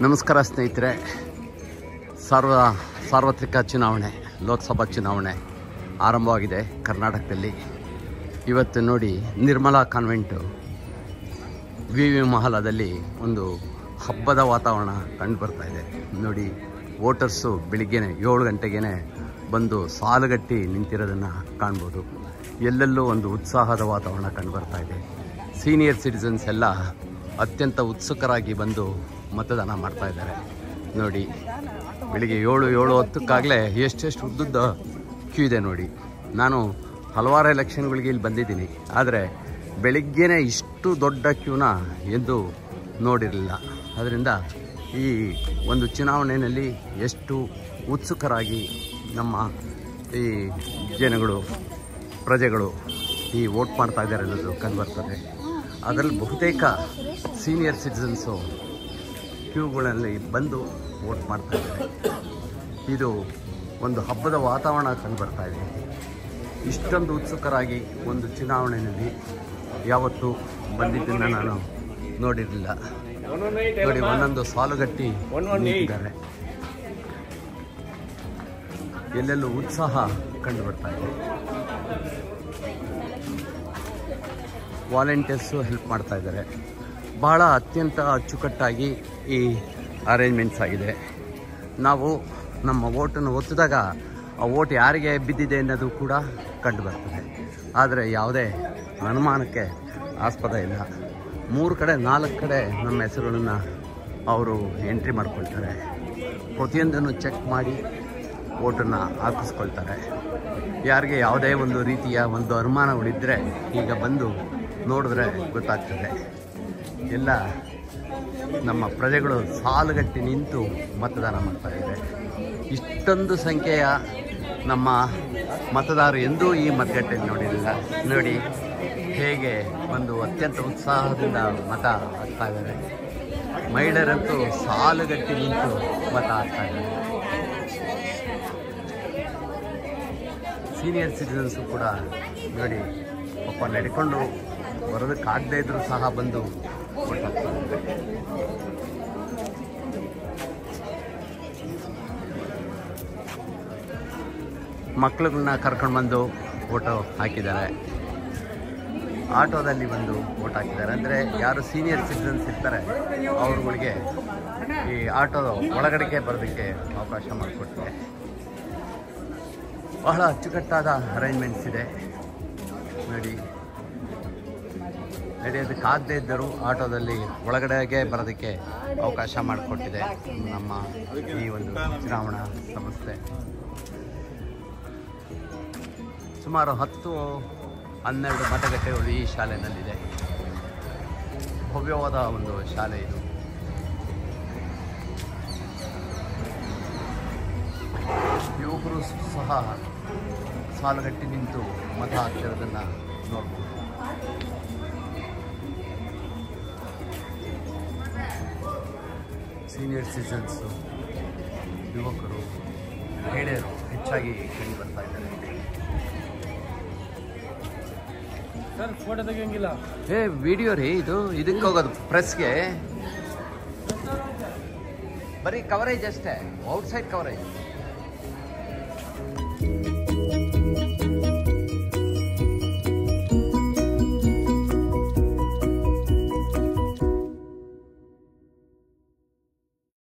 ನಮಸ್ಕಾರ ಸ್ನೇಹಿತರೆ. ಸಾರ್ವತ್ರಿಕ ಚುನಾವಣೆ, ಲೋಕಸಭಾ ಚುನಾವಣೆ ಆರಂಭವಾಗಿದೆ ಕರ್ನಾಟಕದಲ್ಲಿ. ಇವತ್ತು ನೋಡಿ, ನಿರ್ಮಲಾ ಕಾನ್ವೆಂಟು ವಿ ಮಹಲದಲ್ಲಿ ಒಂದು ಹಬ್ಬದ ವಾತಾವರಣ ಕಂಡು ಬರ್ತಾ ಇದೆ. ನೋಡಿ, ವೋಟರ್ಸು ಬೆಳಿಗ್ಗೆ 7 ಗಂಟೆಗೇ ಬಂದು ಸಾಲುಗಟ್ಟಿ ನಿಂತಿರೋದನ್ನು ಕಾಣ್ಬೋದು. ಎಲ್ಲೆಲ್ಲೂ ಒಂದು ಉತ್ಸಾಹದ ವಾತಾವರಣ ಕಂಡು ಬರ್ತಾ ಇದೆ. ಸೀನಿಯರ್ ಸಿಟಿಸನ್ಸ್ ಎಲ್ಲ ಅತ್ಯಂತ ಉತ್ಸುಕರಾಗಿ ಬಂದು ಮತದಾನ ಮಾಡ್ತಾ ಇದ್ದಾರೆ. ನೋಡಿ, ಬೆಳಿಗ್ಗೆ 7:10 ಎಷ್ಟೆಷ್ಟು ಉದ್ದುದ್ದ ಕ್ಯೂ ಇದೆ ನೋಡಿ. ನಾನು ಹಲವಾರು ಎಲೆಕ್ಷನ್ಗಳಿಗೆ ಇಲ್ಲಿ ಬಂದಿದ್ದೀನಿ, ಆದರೆ ಬೆಳಿಗ್ಗೆನೇ ಇಷ್ಟು ದೊಡ್ಡ ಕ್ಯೂನ ಎಂದು ನೋಡಿರಲಿಲ್ಲ. ಅದರಿಂದ ಈ ಒಂದು ಚುನಾವಣೆಯಲ್ಲಿ ಎಷ್ಟು ಉತ್ಸುಕರಾಗಿ ನಮ್ಮ ಈ ಪ್ರಜೆಗಳು ಈ ವೋಟ್ ಮಾಡ್ತಾ ಇದ್ದಾರೆ ಅನ್ನೋದು ಕಂಡುಬರ್ತದೆ. ಅದರಲ್ಲಿ ಬಹುತೇಕ ಸೀನಿಯರ್ ಸಿಟಿಸನ್ಸು ಕ್ಯೂಗಳಲ್ಲಿ ಬಂದು ವೋಟ್ ಮಾಡ್ತಾ ಇದ್ದಾರೆ. ಇದು ಒಂದು ಹಬ್ಬದ ವಾತಾವರಣ ಕಂಡುಬರ್ತಾ ಇದೆ. ಇಷ್ಟೊಂದು ಉತ್ಸುಕರಾಗಿ ಒಂದು ಚುನಾವಣೆಯಲ್ಲಿ ಯಾವತ್ತೂ ಬಂದಿದ್ದನ್ನು ನಾನು ನೋಡಿರಲಿಲ್ಲ. ನೋಡಿ, ಒಂದೊಂದು ಸಾಲುಗಟ್ಟಿ ನಿಂತಿದ್ದಾರೆ. ಎಲ್ಲೆಲ್ಲೂ ಉತ್ಸಾಹ ಕಂಡು ಬರ್ತಾ ಇದೆ. ವಾಲಂಟಿಯರ್ಸು ಹೆಲ್ಪ್ ಮಾಡ್ತಾ ಇದ್ದಾರೆ. ಬಹಳ ಅತ್ಯಂತ ಅಚ್ಚುಕಟ್ಟಾಗಿ ಈ ಅರೇಂಜ್ಮೆಂಟ್ಸ್ ಆಗಿದೆ. ನಾವು ನಮ್ಮ ವೋಟನ್ನು ಒತ್ತಿದಾಗ ಆ ವೋಟ್ ಯಾರಿಗೆ ಬಿದ್ದಿದೆ ಅನ್ನೋದು ಕೂಡ ಕಂಡು ಬರ್ತದೆ. ಆದರೆ ಯಾವುದೇ ಅನುಮಾನಕ್ಕೆ ಆಸ್ಪದ ಇಲ್ಲ. 4 ಕಡೆ ನಮ್ಮ ಹೆಸರುಗಳನ್ನು ಅವರು ಎಂಟ್ರಿ ಮಾಡ್ಕೊಳ್ತಾರೆ. ಪ್ರತಿಯೊಂದನ್ನು ಚೆಕ್ ಮಾಡಿ ವೋಟನ್ನು ಹಾಕಿಸ್ಕೊಳ್ತಾರೆ. ಯಾರಿಗೆ ಯಾವುದೇ ಒಂದು ರೀತಿಯ ಒಂದು ಅನುಮಾನಗಳಿದ್ದರೆ ಈಗ ಬಂದು ನೋಡಿದ್ರೆ ಗೊತ್ತಾಗ್ತದೆ. ಎಲ್ಲ ನಮ್ಮ ಪ್ರಜೆಗಳು ಸಾಲುಗಟ್ಟಿ ನಿಂತು ಮತದಾನ ಮಾಡ್ತಾ ಇದ್ದಾರೆ. ಇಷ್ಟೊಂದು ಸಂಖ್ಯೆಯ ನಮ್ಮ ಮತದಾರರು ಎಂದೂ ಈ ಮತಗಟ್ಟೆಯಲ್ಲಿ ನೋಡಿರಲಿಲ್ಲ. ನೋಡಿ, ಹೇಗೆ ಒಂದು ಅತ್ಯಂತ ಉತ್ಸಾಹದಿಂದ ಮತ ಹಾಕ್ತಾ ಇದ್ದಾರೆ. ಮಹಿಳೆಯರಂತೂ ಸಾಲುಗಟ್ಟಿ ನಿಂತು ಮತ ಹಾಕ್ತಾ ಇದ್ದಾರೆ. ಸೀನಿಯರ್ ಸಿಟಿಸನ್ಸು ಕೂಡ ನೋಡಿ, ಪಾಪ ನಡ್ಕೊಂಡು ಬರೋದಕ್ಕಾಗದೇ ಇದ್ರೂ ಸಹ ಬಂದು ವೋಟ್ ಹಾಕ್ತಾ ಇದ್ದಾರೆ. ಮಕ್ಕಳುಗಳನ್ನ ಕರ್ಕೊಂಡು ಬಂದು ವೋಟು ಹಾಕಿದ್ದಾರೆ. ಆಟೋದಲ್ಲಿ ಬಂದು ವೋಟ್ ಹಾಕಿದ್ದಾರೆ. ಅಂದರೆ ಯಾರು ಸೀನಿಯರ್ ಸಿಟಿಸನ್ಸ್ ಇರ್ತಾರೆ ಅವ್ರುಗಳಿಗೆ ಈ ಆಟೋ ಒಳಗಡೆಗೆ ಬರೋದಕ್ಕೆ ಅವಕಾಶ ಮಾಡಿಕೊಟ್ಟಿದೆ. ಬಹಳ ಅಚ್ಚುಕಟ್ಟಾದ ಅರೇಂಜ್ಮೆಂಟ್ಸ್ ಇದೆ. ನೋಡಿ, ನಡೆಯೋದಕ್ಕಾಗದೇ ಇದ್ದರೂ ಆಟೋದಲ್ಲಿ ಒಳಗಡೆಗೆ ಬರೋದಕ್ಕೆ ಅವಕಾಶ ಮಾಡಿಕೊಟ್ಟಿದೆ ನಮ್ಮ ಈ ಒಂದು ಚುನಾವಣಾ ಸಂಸ್ಥೆ. ಸುಮಾರು 10-12 ಮತಗಟ್ಟೆಗಳು ಈ ಶಾಲೆಯಲ್ಲಿದೆ. ಭವ್ಯವಾದ ಒಂದು ಶಾಲೆ ಇದು. ಯುವಕರು ಸಹ ಸಾಲುಗಟ್ಟಿ ನಿಂತು ಮತ ಹಾಕ್ತಿರೋದನ್ನು ನೋಡ್ಬೋದು. ಸೀನಿಯರ್ ಸಿಟಿಸನ್ಸು, ಯುವಕರು, ಮಹಿಳೆಯರು ಹೆಚ್ಚಾಗಿ ಕಂಡು ಬರ್ತಾ ಇದ್ದಾರೆ. ಫೋಟೋ ತೆಗಿಯಂಗಿಲ್ಲ. ವಿಡಿಯೋ ರೀ ಇದು. ಇದಕ್ಕೆ ಹೋಗೋದು ಪ್ರೆಸ್ಗೆ. ಬರೀ ಕವರೇಜ್ ಅಷ್ಟೇ, ಔಟ್ಸೈಡ್ ಕವರೇಜ್.